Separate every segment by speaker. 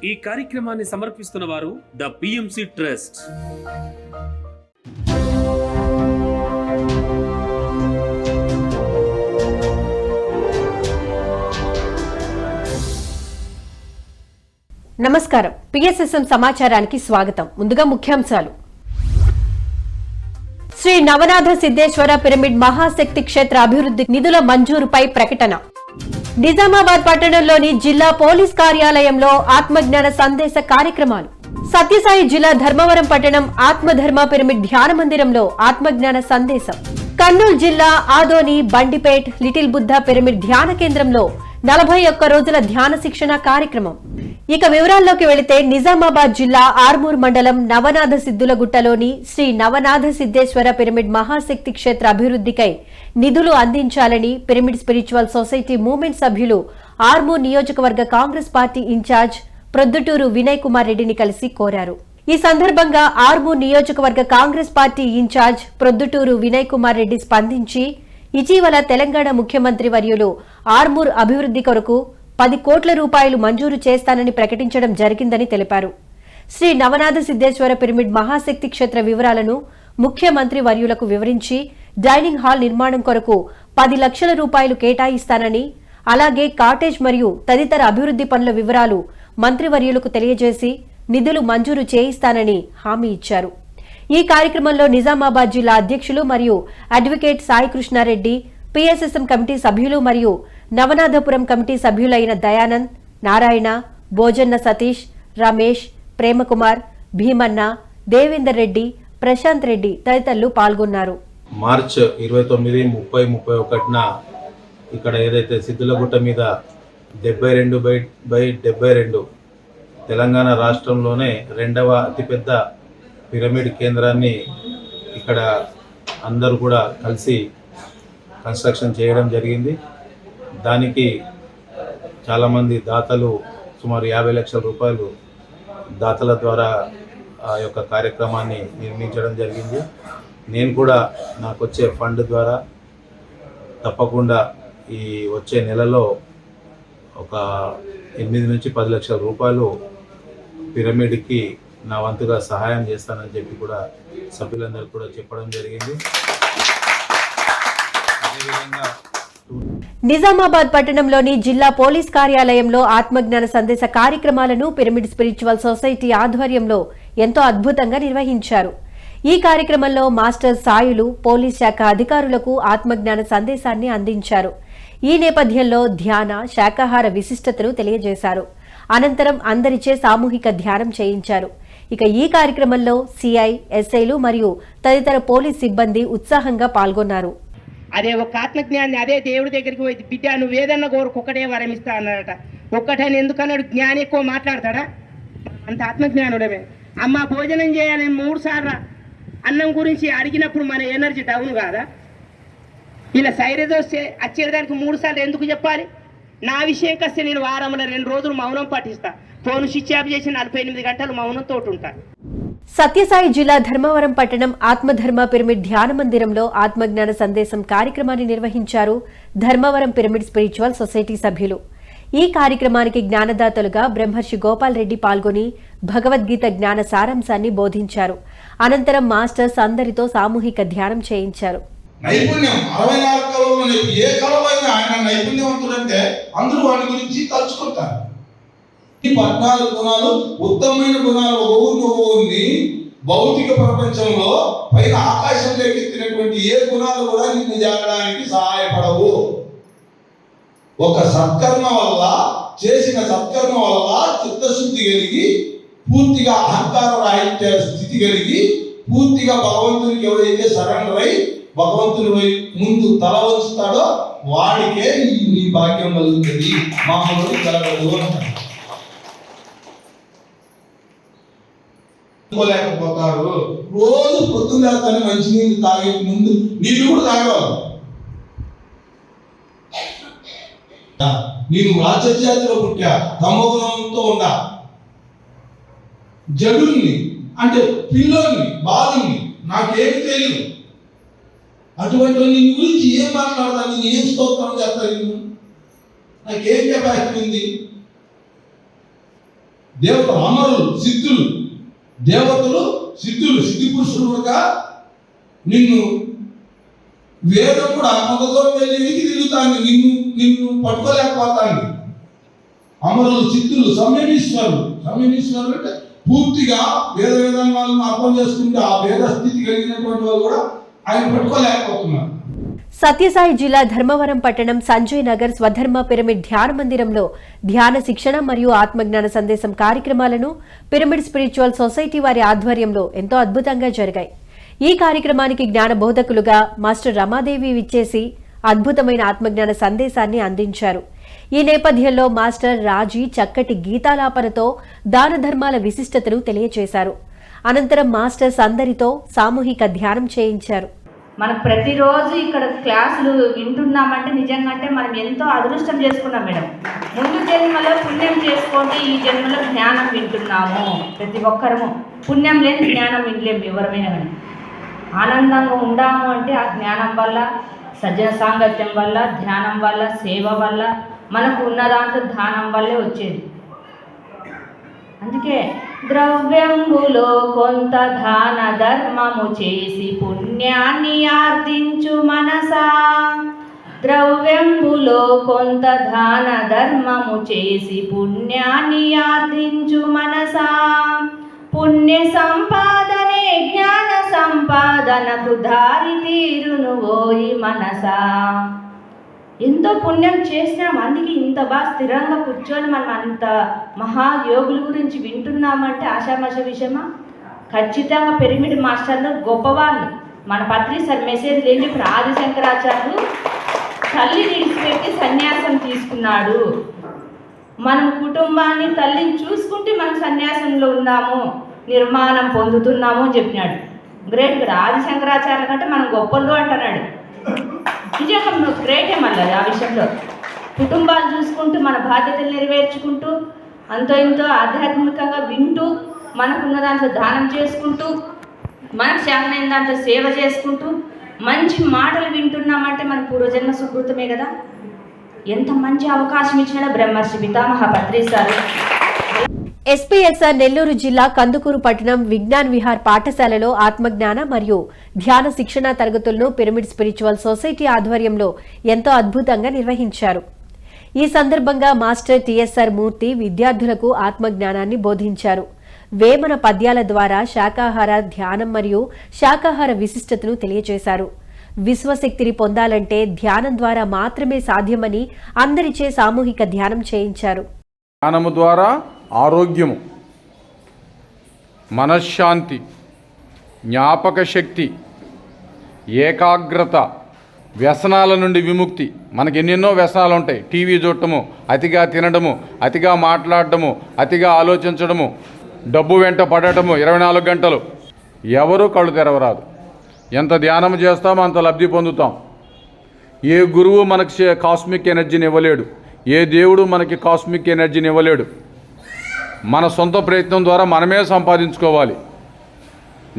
Speaker 1: ఈ కార్యక్రమాన్ని సమర్పిస్తున్న వారు ద పిఎంసి ట్రస్ట్.
Speaker 2: నమస్కారం. పిఎస్ఎస్ఎం సమాచారానికి స్వాగతం. ముందుగా ముఖ్యాంశాలు. శ్రీ నవనాథ సిద్ధేశ్వర పిరమిడ్ మహాశక్తి క్షేత్ర అభివృద్ధి నిధుల మంజూరుపై ప్రకటన. నిజామాబాద్ పట్టణంలోని జిల్లా పోలీస్ కార్యాలయంలో ఆత్మజ్ఞాన సందేశ కార్యక్రమాలు. సత్యసాయి జిల్లా ధర్మవరం పట్టణం ఆత్మధర్మ పిరమిడ్ ధ్యాన మందిరంలో ఆత్మజ్ఞాన సందేశం. కర్నూలు జిల్లా ఆదోని బండిపేట్ లిటిల్ బుద్ధ పిరమిడ్ ధ్యాన కేంద్రంలో 41 రోజుల ధ్యాన శిక్షణ కార్యక్రమం. ఇక వివరాల్లోకి వెళితే నిజామాబాద్ జిల్లా ఆర్మూర్ మండలం నవనాథ సిద్దులగుట్టలోని శ్రీ నవనాథ సిద్ధేశ్వర పిరమిడ్ మహాశక్తి క్షేత్ర అభివృద్ధికై నిధులు అందించాలని పిరమిడ్ స్పిరిచువల్ సొసైటీ మూవ్మెంట్ సభ్యులు ఆర్మూర్ నియోజకవర్గ కాంగ్రెస్ పార్టీ ఇన్ఛార్జ్ ప్రొద్దుటూరు వినయ్ కుమార్ రెడ్డిని కలిసి కోరారు. ఈ సందర్భంగా ఆర్మూర్ నియోజకవర్గ కాంగ్రెస్ పార్టీ ఇన్ఛార్జ్ ప్రొద్దుటూరు వినయ్ కుమార్ రెడ్డి స్పందించి ఇటీవల తెలంగాణ ముఖ్యమంత్రి వర్యులు ఆర్మూర్ అభివృద్ధి కొరకు 10 కోట్ల రూపాయలు మంజూరు చేస్తానని ప్రకటించడం జరిగిందని తెలిపారు. శ్రీ నవనాథ సిద్ధేశ్వర పిరమిడ్ మహాశక్తి క్షేత్ర వివరాలను ముఖ్యమంత్రి వర్యులకు వివరించి డైనింగ్ హాల్ నిర్మాణం కొరకు 10 లక్షల రూపాయలు కేటాయిస్తానని, అలాగే కాటేజ్ మరియు తదితర అభివృద్ధి పనుల వివరాలు మంత్రివర్యులకు తెలియజేసి నిధులు మంజూరు చేయిస్తానని హామీ ఇచ్చారు. ఈ కార్యక్రమంలో నిజామాబాద్ జిల్లా అధ్యక్షులు మరియు advocate Sai Krishnareddy, PSSM committee సభ్యులు మరియు నవనాథపురం కమిటీ సభ్యులైన దయానంద్, నారాయణ, భోజన్న సతీష్, రమేష్, ప్రేమకుమార్, భీమన్న, దేవేందర్ రెడ్డి, ప్రశాంత్ రెడ్డి తదితరులు పాల్గొన్నారు.
Speaker 3: మార్చ్ 29, 30, 31న ఇక్కడ ఏదైతే సిద్ధులగుట్ట మీద 72/72 తెలంగాణ రాష్ట్రంలోనే 2వ అతిపెద్ద పిరమిడ్ కేంద్రాన్ని ఇక్కడ అందరూ కూడా కలిసి కన్స్ట్రక్షన్ చేయడం జరిగింది. దానికి చాలామంది దాతలు సుమారు 50 లక్షల రూపాయలు దాతల ద్వారా ఆ యొక్క కార్యక్రమాన్ని నిర్మించడం జరిగింది. నేను కూడా నాకు వచ్చే ఫండ్ ద్వారా తప్పకుండా ఈ వచ్చే నెలలో ఒక 8 నుంచి 10 లక్షల రూపాయలు పిరమిడ్కి నా వంతుగా సహాయం చేస్తానని చెప్పి కూడా సభ్యులందరూ కూడా చెప్పడం జరిగింది. అదేవిధంగా
Speaker 2: నిజామాబాద్ పట్టణంలోని జిల్లా పోలీస్ కార్యాలయంలో ఆత్మజ్ఞాన సందేశ కార్యక్రమాలను పిరమిడ్ స్పిరిచువల్ సొసైటీ ఆధ్వర్యంలో ఎంతో అద్భుతంగా నిర్వహించారు. ఈ కార్యక్రమంలో మాస్టర్ సాయులు పోలీస్ శాఖ అధికారులకు ఆత్మజ్ఞాన సందేశాన్ని అందించారు. ఈ నేపథ్యంలో ధ్యాన, శాకాహార విశిష్టతను తెలియజేశారు. అనంతరం అందరిచే సామూహిక ధ్యానం చేయించారు. ఇక ఈ కార్యక్రమంలో సిఐ, ఎస్ఐలు మరియు తదితర పోలీస్ సిబ్బంది ఉత్సాహంగా పాల్గొన్నారు.
Speaker 4: అదే ఒక ఆత్మజ్ఞాన్ని అదే దేవుడి దగ్గరికి పోయి, బిడ్డ నువ్వు ఏదన్నా కోరుకు ఒక్కటే వరం ఇస్తా అన్నాడట. ఒక్కటని ఎందుకన్నాడు? జ్ఞాని ఎక్కువ మాట్లాడతాడా? అంత ఆత్మజ్ఞానుడమే. అమ్మ భోజనం చేయాలని 3 సార్లు అన్నం గురించి అడిగినప్పుడు మన ఎనర్జీ డౌన్ కాదా? ఇలా సైరజ్ వస్తే వచ్చేదానికి 3 సార్లు ఎందుకు చెప్పాలి? నా విషయం కస్తే నేను వారంలో 2 రోజులు మౌనం పాటిస్తా. ఫోన్ స్విచ్ ఆఫ్ చేసి 48 గంటలు మౌనంతో ఉంటా.
Speaker 2: సత్యసాయి జిల్లా ధర్మవరం పట్టణం ఆత్మధర్మ పిరమిడ్ ధ్యాన మందిరంలో ఆత్మజ్ఞాన సందేశం కార్యక్రమాన్ని నిర్వహించారు ధర్మవరం పిరమిడ్ స్పిరిచువల్ సొసైటీ సభ్యులు. ఈ కార్యక్రమానికి జ్ఞానదాతలుగా బ్రహ్మర్షి గోపాల్ రెడ్డి పాల్గొని భగవద్గీత జ్ఞాన సారాంశాన్ని బోధించారు. అనంతరం మాస్టర్స్ అందరితో సామూహిక ధ్యానం చేయించారు.
Speaker 5: నైపుణ్యం 64 కళల్లో ఏ కళలో ఆయన నైపుణ్యవంతుడంటే అందరూ వాటి గురించి తలుచుకుంటారు. ఈ 14 గుణాలు ఉత్తమమైన గుణాలు ఒక్కొక్కరిని భౌతిక ప్రపంచంలో పైన ఆకాశంలోకి ఎత్తినటువంటి ఏ గుణాలు కూడా నిన్ను చేరడానికి సహాయపడవు. ఒక సత్కర్మ వల్ల, చేసిన సత్కర్మ వల్ల చిత్తశుద్ధి కలిగి, పూర్తిగా అహంకార రాహిత్య స్థితి కలిగి, పూర్తిగా భగవంతునికి ఎవరైతే సరెండర్ అయి భగవంతుని ముందు తల వంచుతాడో వాడికే నీ భాగ్యం కలుగుతుంది, మామూలు కలగదు అంటారు. లేకపోతారు. రోజు పొద్దున్న మంచి నీళ్ళు తాగే ముందు నీళ్ళు కూడా తాగేవాళ్ళు. నేను రాజజాతిలో పుట్టా, తమగుణంతో ఉన్నా, జడుల్ని అంటే పిల్లోని బాలుని నాకేమి తెలియదు. అటువంటి నీ గురించి ఏం మాట్లాడతాను, నేను ఏం స్తోత్రం చేస్తాను, నాకేం కెపాసిటీ ఉంది? దేవతలు, అమరులు, సిద్ధులు, దేవతలు, సిద్ధులు, సిద్ధి పురుషులుగా నిన్ను వేదం కూడా కొంత దూరం వెళ్ళి నీకు తిరుగుతాను, నిన్ను పట్టుకోలేకపోతాను. అమరులు, సిద్ధులు, సంయమీశ్వరులు అంటే పూర్తిగా వేదాంగాలను అర్థం చేసుకుంటే ఆ వేద స్థితి కలిగినటువంటి వాళ్ళు కూడా ఆయన పట్టుకోలేకపోతున్నారు.
Speaker 2: సత్యసాయి జిల్లా ధర్మవరం పట్టణం సంజయ్ నగర్ స్వధర్మ పిరమిడ్ ధ్యాన మందిరంలో ధ్యాన శిక్షణ మరియు ఆత్మజ్ఞాన సందేశం కార్యక్రమాలను పిరమిడ్ స్పిరిచువల్ సొసైటీ వారి ఆధ్వర్యంలో ఎంతో అద్భుతంగా జరిగాయి. ఈ కార్యక్రమానికి జ్ఞాన బోధకులుగా మాస్టర్ రమాదేవి విచ్చేసి అద్భుతమైన ఆత్మజ్ఞాన సందేశాన్ని అందించారు. ఈ నేపథ్యంలో మాస్టర్ రాజీ చక్కటి గీతాలాపనతో దాన ధర్మాల విశిష్టతను తెలియజేశారు. అనంతరం మాస్టర్స్ అందరితో సామూహిక ధ్యానం చేయించారు.
Speaker 6: మనకు ప్రతిరోజు ఇక్కడ క్లాసులు వింటున్నామంటే నిజంగా మనం ఎంతో అదృష్టం చేసుకున్నాం మేడం. ముందు జన్మలో పుణ్యం చేసుకుంటే ఈ జన్మలో జ్ఞానం వింటున్నాము. ప్రతి ఒక్కరము పుణ్యం లేని జ్ఞానం వినలేము ఎవరమైనా కానీ. ఆనందంగా ఉండాము అంటే ఆ జ్ఞానం వల్ల, సజ్జన సాంగత్యం వల్ల, ధ్యానం వల్ల, సేవ వల్ల, మనకు ఉన్న దాంట్లో దానం వల్లే వచ్చేది. అందుకే ద్రవ్యంబులో కొంత దాన ధర్మము చేసి పుణ్యాన్ని ఆర్జించు మనసా. ద్రవ్యంబులో కొంత దాన ధర్మము చేసి పుణ్యాన్ని ఆర్జించు మనసా. పుణ్య సంపాదనే జ్ఞాన సంపాదనకు దారి తీరును ఓయి మనసా. ఎంతో పుణ్యం చేసినాం, అందుకే ఇంత బాగా స్థిరంగా కూర్చొని మనం అంత మహాయోగుల గురించి వింటున్నామంటే ఆషామాష విషయమా? ఖచ్చితంగా పిరమిడ్ మాస్టర్లు గొప్పవాళ్ళు. మన పత్రి సార్ మెసేజ్ లేని ఇప్పుడు ఆదిశంకరాచార్యులు తల్లి విడిచిపెట్టి సన్యాసం తీసుకున్నాడు. మనం కుటుంబాన్ని, తల్లిని చూసుకుంటే మనం సన్యాసంలో ఉన్నాము, నిర్మాణం పొందుతున్నాము అని చెప్పినాడు. గ్రేట్ కదా. ఆదిశంకరాచార్యుల కంటే మనం గొప్పలు అంటున్నాడు. నిజంగా నువ్వు గ్రేటే మళ్ళీ ఆ విషయంలో. కుటుంబాలు చూసుకుంటూ మన బాధ్యతలు నెరవేర్చుకుంటూ అంతో ఇంతో ఆధ్యాత్మికంగా వింటూ మనకున్న దాంట్లో దానం చేసుకుంటూ మనకు శాఖనైన దాంట్లో సేవ చేసుకుంటూ మంచి మాటలు వింటున్నామంటే మన పూర్వజన్మ సుకృతమే కదా. ఎంత మంచి అవకాశం ఇచ్చినా బ్రహ్మర్షి పితామహ పత్రి సార్.
Speaker 2: ఎస్పీఎస్ఆర్ నెల్లూరు జిల్లా కందుకూరు పట్టణం విజ్ఞాన్ విహార్ పాఠశాలలో ఆత్మజ్ఞాన మరియు ధ్యాన శిక్షణ తరగతులను పిరమిడ్ స్పిరిచువల్ సొసైటీ ఆధ్వర్యంలో ఎంతో అద్భుతంగా నిర్వహించారు. ఈ సందర్భంగా మాస్టర్ టిఎస్ఆర్ మూర్తి విద్యార్థులకు ఆత్మజ్ఞానాన్ని బోధించారు. వేమన పద్యాల ద్వారా శాకాహార ధ్యానం మరియు శాకాహార విశిష్టతను తెలియజేశారు. విశ్వశక్తిని పొందాలంటే ధ్యానం ద్వారా మాత్రమే సాధ్యమని అందరిచే సామూహిక ధ్యానం చేయించారు.
Speaker 7: ధ్యానము ద్వారా ఆరోగ్యము, మనశ్శాంతి, జ్ఞాపక శక్తి, ఏకాగ్రత, వ్యసనాల నుండి విముక్తి. మనకి ఎన్నెన్నో వ్యసనాలు ఉంటాయి. టీవీ చూడటము, అతిగా తినడము, అతిగా మాట్లాడటము, అతిగా ఆలోచించడము, డబ్బు వెంట పడటము 24 గంటలు. ఎవరు కళ్ళు తెరవరాదు. ఎంత ధ్యానం చేస్తామో అంత లబ్ధి పొందుతాం. ఏ గురువు మనకి కాస్మిక్ ఎనర్జీని ఇవ్వలేడు. ఏ దేవుడు మనకి కాస్మిక్ ఎనర్జీని ఇవ్వలేడు. మన సొంత ప్రయత్నం ద్వారా మనమే సంపాదించుకోవాలి.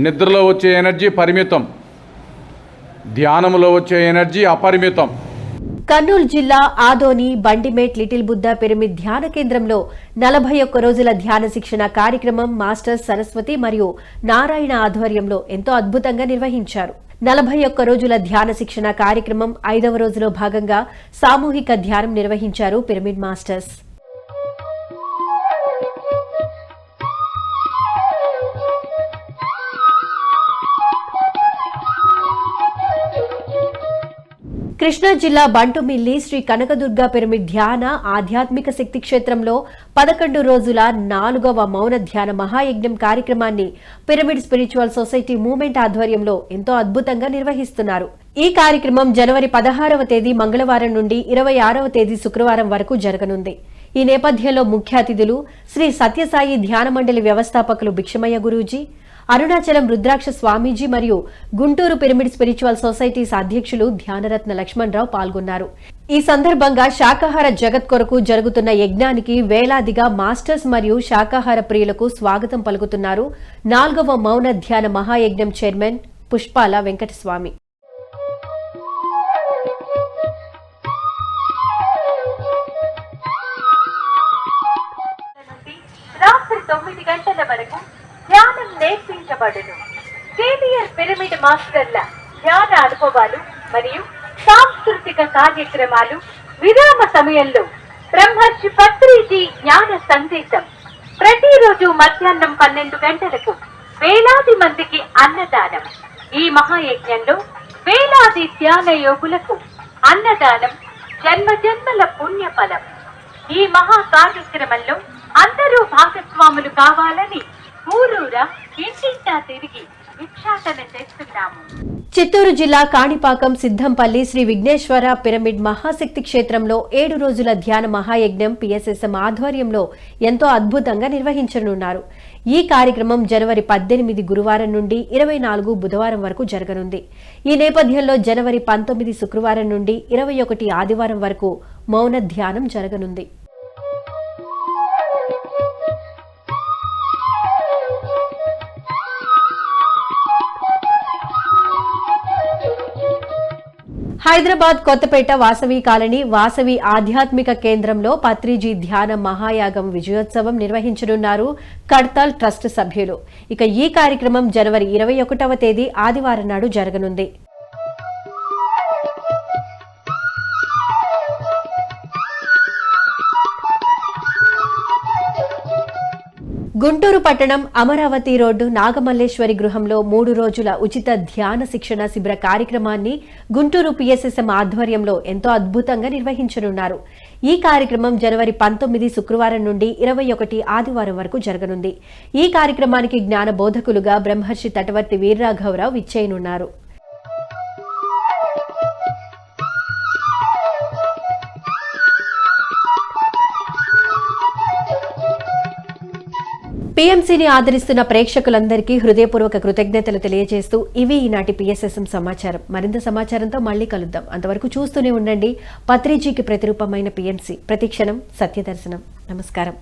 Speaker 7: నిద్రలో వచ్చే ఎనర్జీ పరిమితం, ధ్యానంలో వచ్చే ఎనర్జీ అపరిమితం.
Speaker 2: కర్నూలు జిల్లా ఆదోని బండిమేట్ లిటిల్ బుద్ధ పిరమిడ్ ధ్యాన కేంద్రంలో 41 రోజుల ధ్యాన శిక్షణ కార్యక్రమం మాస్టర్ సరస్వతి మరియు నారాయణ ఆధ్వర్యంలో ఎంతో అద్భుతంగా నిర్వహించారు. 41 రోజుల ధ్యాన శిక్షణ కార్యక్రమం 5వ రోజులో భాగంగా సామూహిక ధ్యానం నిర్వహించారు పిరమిడ్ మాస్టర్స్. కృష్ణా జిల్లా బంటుమిల్లి శ్రీ కనకదుర్గ పిరమిడ్ ధ్యాన ఆధ్యాత్మిక శక్తి క్షేత్రంలో 11 రోజుల 4వ మౌన ధ్యాన మహాయజ్ఞం కార్యక్రమాన్ని పిరమిడ్ స్పిరిచువల్ సొసైటీ మూవ్మెంట్ ఆధ్వర్యంలో ఎంతో అద్భుతంగా నిర్వహిస్తున్నారు. ఈ కార్యక్రమం జనవరి 16వ తేదీ మంగళవారం నుండి 26వ తేదీ శుక్రవారం వరకు జరగనుంది. ఈ నేపథ్యంలో ముఖ్య అతిథులు శ్రీ సత్యసాయి ధ్యాన మండలి వ్యవస్థాపకులు భిక్షమయ్య గురూజీ, అరుణాచలం రుద్రాక్ష స్వామీజీ మరియు గుంటూరు పిరమిడ్ స్పిరిచువల్ సొసైటీస్ అధ్యక్షులు ధ్యానరత్న లక్ష్మణరావు పాల్గొన్నారు. ఈ సందర్భంగా శాకాహార జగత్ కొరకు జరుగుతున్న యజ్ఞానికి వేలాదిగా మాస్టర్స్ మరియు శాకాహార ప్రియులకు స్వాగతం పలుకుతున్నారు 4వ మౌన ధ్యాన మహాయజ్ఞం చైర్మన్ పుష్పాల వెంకటస్వామి.
Speaker 8: రాత్రి 8 గంటల వరకు ధ్యానం నేర్పించబడును. కేబిఆర్ పిరమిడ్ మాస్టర్ల ధ్యాన అనుభవాలు మరియు సాంస్కృతిక కార్యక్రమాలు, విరామ సమయంలో బ్రహ్మర్షి పత్రిజీ జ్ఞాన సందేశం. ప్రతిరోజు మధ్యాహ్నం 12 గంటలకు వేలాది మందికి అన్నదానం. ఈ మహాయజ్ఞంలో వేలాది ధ్యాన యోగులకు అన్నదానం జన్మ జన్మల పుణ్య ఫలం. ఈ మహా కార్యక్రమంలో అందరూ భాగస్వాములు కావాలని ఊరూరా ఇంటింటా తిరిగి భిక్షాటన చేస్తున్నాము.
Speaker 2: చిత్తూరు జిల్లా కాణిపాకం సిద్ధంపల్లి శ్రీ విఘ్నేశ్వర పిరమిడ్ మహాశక్తి క్షేత్రంలో 7 రోజుల ధ్యాన మహాయజ్ఞం పిఎస్ఎస్ఎం ఆధ్వర్యంలో ఎంతో అద్భుతంగా నిర్వహించనున్నారు. ఈ కార్యక్రమం జనవరి 18 గురువారం నుండి 24 బుధవారం వరకు జరగనుంది. ఈ నేపథ్యంలో జనవరి 19 శుక్రవారం నుండి 21 ఆదివారం వరకు మౌన ధ్యానం జరగనుంది. హైదరాబాద్ కొత్తపేట వాసవి కాలనీ వాసవి ఆధ్యాత్మిక కేంద్రంలో పత్రిజీ ధ్యాన మహాయాగం విజయోత్సవం నిర్వహించనున్నారు కడ్తాల్ ట్రస్ట్ సభ్యులు. ఇక ఈ కార్యక్రమం జనవరి 21వ తేదీ ఆదివారం నాడు జరగనుంది. గుంటూరు పట్టణం అమరావతి రోడ్డు నాగమల్లేశ్వరి గృహంలో 3 రోజుల ఉచిత ధ్యాన శిక్షణ శిబిర కార్యక్రమాన్ని గుంటూరు పిఎస్ఎస్ఎం ఆధ్వర్యంలో ఎంతో అద్భుతంగా నిర్వహించనున్నారు. ఈ కార్యక్రమం జనవరి 19 శుక్రవారం నుండి 21 ఆదివారం వరకు జరగనుంది. ఈ కార్యక్రమానికి జ్ఞాన బోధకులుగా బ్రహ్మర్షి తటవర్తి వీర్రాఘవరావు విచ్చేయనున్నారు. పీఎంసీని ఆదరిస్తున్న ప్రేక్షకులందరికీ హృదయపూర్వక కృతజ్ఞతలు తెలియజేస్తూ ఇవి ఈనాటి పిఎస్ఎస్ఎం సమాచారం. మరింత సమాచారంతో మళ్లీ కలుద్దాం. అంతవరకు చూస్తూనే ఉండండి పత్రిజీకి ప్రతిరూపమైన పీఎంసీ. ప్రతిక్షణం సత్యదర్శనం. నమస్కారం.